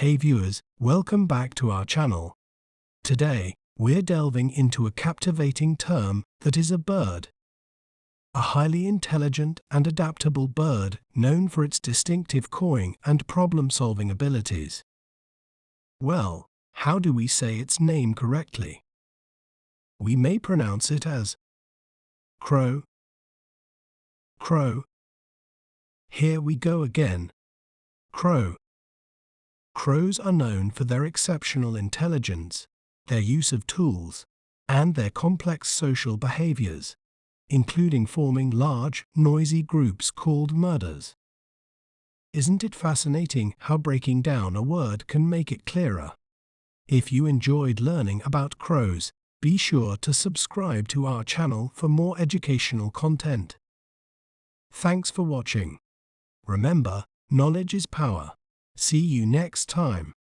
Hey viewers, welcome back to our channel. Today, we're delving into a captivating term that is a bird. A highly intelligent and adaptable bird known for its distinctive cawing and problem-solving abilities. Well, how do we say its name correctly? We may pronounce it as crow, crow. Here we go again. Crow. Crows are known for their exceptional intelligence, their use of tools, and their complex social behaviors, including forming large, noisy groups called murders. Isn't it fascinating how breaking down a word can make it clearer? If you enjoyed learning about crows, be sure to subscribe to our channel for more educational content. Thanks for watching. Remember, knowledge is power. See you next time.